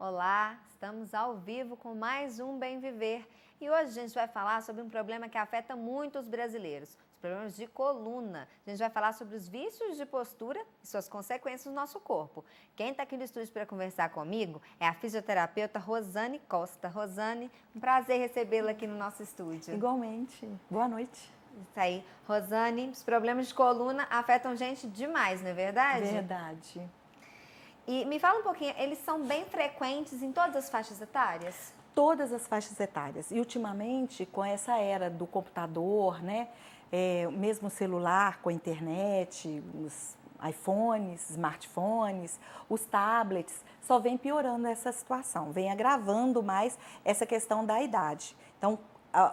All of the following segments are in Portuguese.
Olá, estamos ao vivo com mais um Bem Viver e hoje a gente vai falar sobre um problema que afeta muito os brasileiros, os problemas de coluna. A gente vai falar sobre os vícios de postura e suas consequências no nosso corpo. Quem está aqui no estúdio para conversar comigo é a fisioterapeuta Rosane Costa. Rosane, um prazer recebê-la aqui no nosso estúdio. Igualmente. Boa noite. Isso aí. Rosane, os problemas de coluna afetam gente demais, não é verdade? Verdade. E me fala um pouquinho, eles são bem frequentes em todas as faixas etárias? Todas as faixas etárias. E ultimamente, com essa era do computador, né? Mesmo o celular com a internet, os iPhones, smartphones, os tablets, só vem piorando essa situação, vem agravando mais essa questão da idade. Então,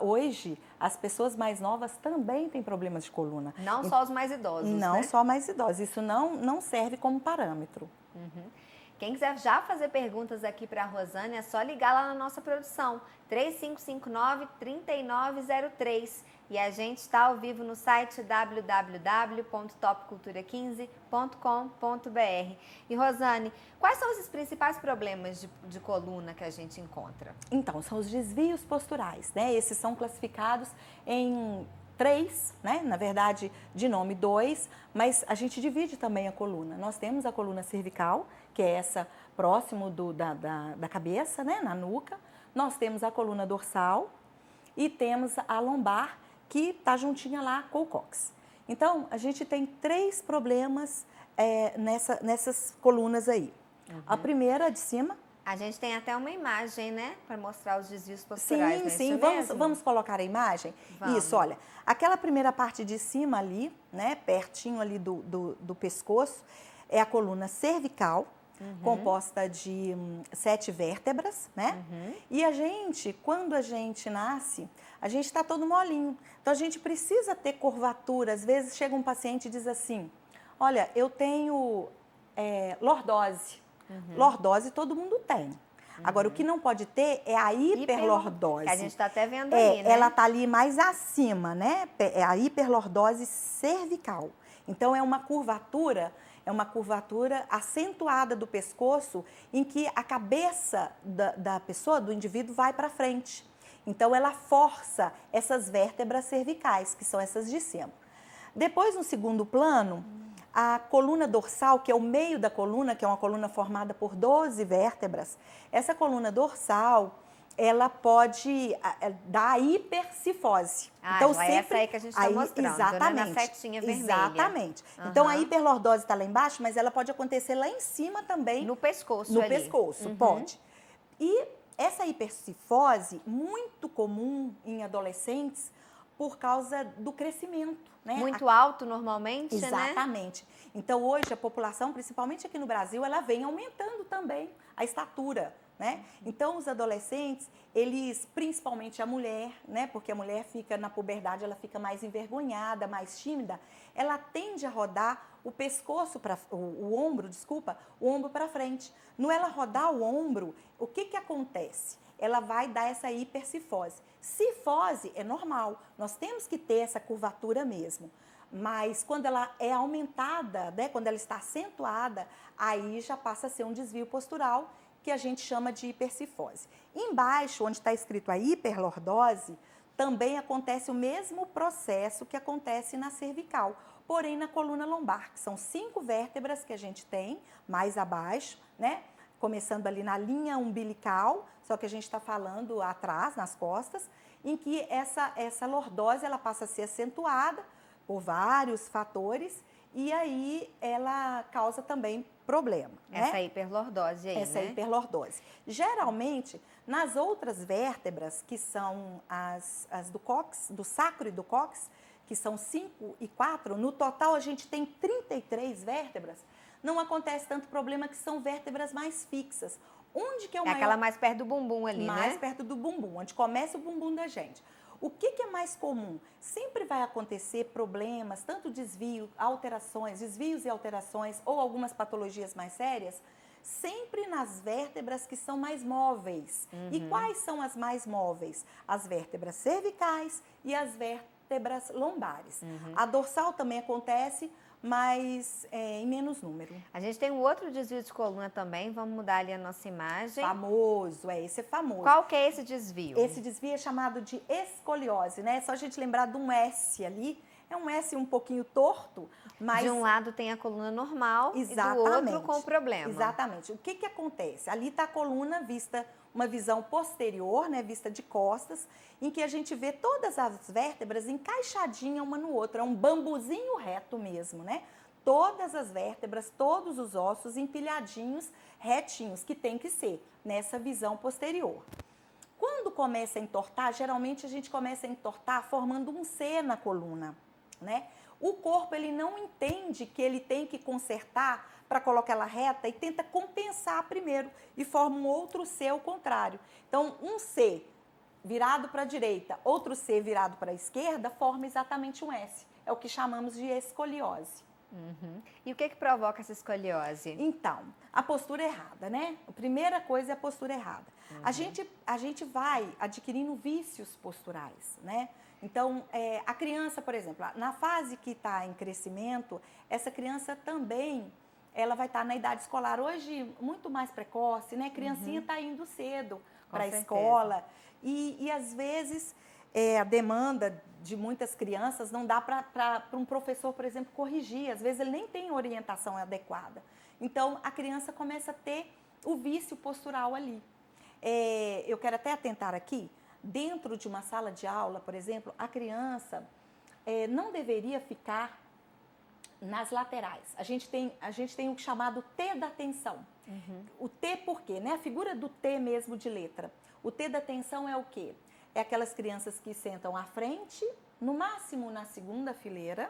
hoje, as pessoas mais novas também têm problemas de coluna. Não só os mais idosos, Não né? só mais idosos. Isso não serve como parâmetro. Uhum. Quem quiser já fazer perguntas aqui para a Rosane, é só ligar lá na nossa produção, 3559-3903. E a gente está ao vivo no site www.topcultura15.com.br. E Rosane, quais são os principais problemas de coluna que a gente encontra? Então, são os desvios posturais, né? Esses são classificados em 3, né? Na verdade, de nome 2, mas a gente divide também a coluna. Nós temos a coluna cervical, que é essa próximo da cabeça, né? Na nuca. Nós temos a coluna dorsal e temos a lombar, que está juntinha lá com o cóccix. Então, a gente tem 3 problemas nessas colunas aí. Uhum. A primeira de cima. A gente tem até uma imagem, né, para mostrar os desvios posturais. Sim, vamos colocar a imagem? Vamos. Isso, olha, aquela primeira parte de cima ali, né, pertinho ali do pescoço, é a coluna cervical, composta de 7 vértebras, né? E a gente, quando a gente nasce, a gente está todo molinho. Então, a gente precisa ter curvatura. Às vezes, chega um paciente e diz assim, olha, eu tenho lordose. Lordose todo mundo tem. Agora, o que não pode ter é a hiperlordose. Que a gente está até vendo ali, né? Ela está ali mais acima, né? É a hiperlordose cervical. Então, é uma curvatura acentuada do pescoço em que a cabeça da pessoa, do indivíduo, vai para frente. Então, ela força essas vértebras cervicais, que são essas de cima. Depois, no segundo plano, a coluna dorsal, que é o meio da coluna, que é uma coluna formada por 12 vértebras, essa coluna dorsal, ela pode dar a hipercifose. Então, sempre essa aí que a gente está mostrando, exatamente, né? Na setinha vermelha. Exatamente. Então, a hiperlordose está lá embaixo, mas ela pode acontecer lá em cima também. No pescoço No ali. pescoço, pode. E essa hipercifose, muito comum em adolescentes, por causa do crescimento, né? Muito alto normalmente, né? Exatamente. Então, hoje, a população, principalmente aqui no Brasil, ela vem aumentando também a estatura, né? Então, os adolescentes, eles, principalmente a mulher, né? Porque a mulher fica na puberdade, ela fica mais envergonhada, mais tímida, ela tende a rodar o pescoço, o ombro para frente. No ela rodar o ombro, o que acontece? Ela vai dar essa hipercifose. Cifose é normal, nós temos que ter essa curvatura mesmo. Mas quando ela é aumentada, né, quando ela está acentuada, aí já passa a ser um desvio postural, que a gente chama de hipercifose. Embaixo, onde está escrito a hiperlordose, também acontece o mesmo processo que acontece na cervical, porém na coluna lombar, que são 5 vértebras que a gente tem, mais abaixo, né? Começando ali na linha umbilical, só que a gente está falando atrás, nas costas, em que essa lordose ela passa a ser acentuada por vários fatores e aí ela causa também problema. Essa né? hiperlordose aí, Essa né? hiperlordose. Geralmente, nas outras vértebras, que são as do cóccix, do sacro e do cóccix, que são 5 e 4, no total a gente tem 33 vértebras, não acontece tanto problema, que são vértebras mais fixas. Onde que é o maior... aquela mais perto do bumbum ali, mais né? perto do bumbum, onde começa o bumbum da gente. O que é mais comum? Sempre vai acontecer problemas, tanto desvio, alterações, desvios e alterações, ou algumas patologias mais sérias, sempre nas vértebras que são mais móveis. E quais são as mais móveis? As vértebras cervicais e as vértebras lombares. A dorsal também acontece, mas em menos número. A gente tem um outro desvio de coluna também, vamos mudar ali a nossa imagem. Famoso, esse é famoso. Qual que é esse desvio? Esse desvio é chamado de escoliose, né? É só a gente lembrar de um S ali. É um S um pouquinho torto, mas... De um lado tem a coluna normal Exatamente, e do outro com o problema. Exatamente. O que que acontece? Ali está a coluna vista, uma visão posterior, né? Vista de costas, em que a gente vê todas as vértebras encaixadinhas uma no outro. É um bambuzinho reto mesmo, né? Todas as vértebras, todos os ossos empilhadinhos, retinhos, que tem que ser nessa visão posterior. Quando começa a entortar, geralmente a gente começa a entortar formando um C na coluna, né? O corpo, ele não entende que ele tem que consertar para colocar ela reta e tenta compensar primeiro e forma um outro C ao contrário. Então, um C virado para a direita, outro C virado para a esquerda, forma exatamente um S. É o que chamamos de escoliose. Uhum. E o que provoca essa escoliose? Então, a postura errada, né? A primeira coisa é a postura errada. Uhum. A gente vai adquirindo vícios posturais, né? Então, a criança, por exemplo, na fase que está em crescimento, essa criança também, ela vai estar na idade escolar. Hoje, muito mais precoce, né? A criancinha está indo cedo para a escola. E às vezes, a demanda de muitas crianças não dá para um professor, por exemplo, corrigir. Às vezes, ele nem tem orientação adequada. Então, a criança começa a ter o vício postural ali. Eu quero até atentar aqui, dentro de uma sala de aula, por exemplo, a criança não deveria ficar nas laterais. A gente tem o chamado T da atenção. Uhum. O T por quê? Né? A figura do T mesmo de letra. O T da atenção é o quê? É aquelas crianças que sentam à frente, no máximo na segunda fileira,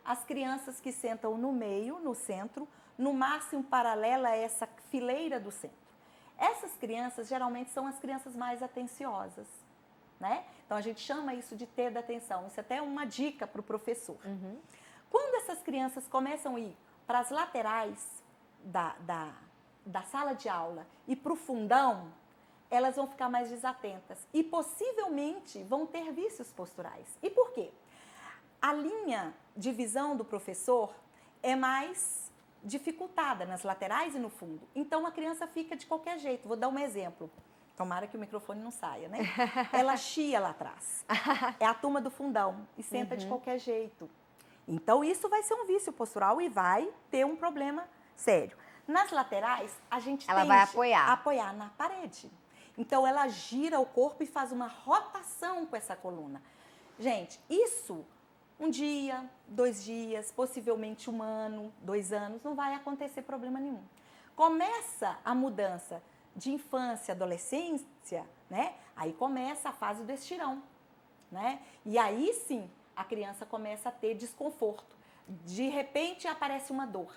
as crianças que sentam no meio, no centro, no máximo paralela a essa fileira do centro. Essas crianças geralmente são as crianças mais atenciosas, né? Então a gente chama isso de T da atenção. Isso até é uma dica para o professor. Uhum. Quando essas crianças começam a ir para as laterais da sala de aula e para o fundão, elas vão ficar mais desatentas e possivelmente vão ter vícios posturais. E por quê? A linha de visão do professor é mais dificultada nas laterais e no fundo. Então, a criança fica de qualquer jeito. Vou dar um exemplo. Tomara que o microfone não saia, né? Ela chia lá atrás. É a turma do fundão e senta de qualquer jeito. Então, isso vai ser um vício postural e vai ter um problema sério. Nas laterais, a gente ela vai apoiar na parede. Então, ela gira o corpo e faz uma rotação com essa coluna. Gente, isso, um dia, 2 dias, possivelmente 1 ano, 2 anos, não vai acontecer problema nenhum. Começa a mudança de infância, adolescência, né? Aí começa a fase do estirão, né? E aí sim, a criança começa a ter desconforto. De repente aparece uma dor.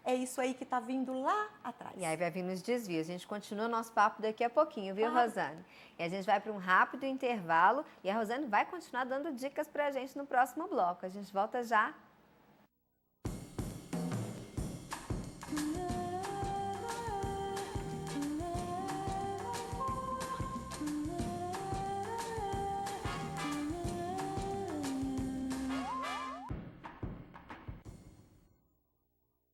É isso aí que está vindo lá atrás. E aí vai vir nos desvios. A gente continua nosso papo daqui a pouquinho, viu, Rosane? E a gente vai para um rápido intervalo e a Rosane vai continuar dando dicas para a gente no próximo bloco. A gente volta já.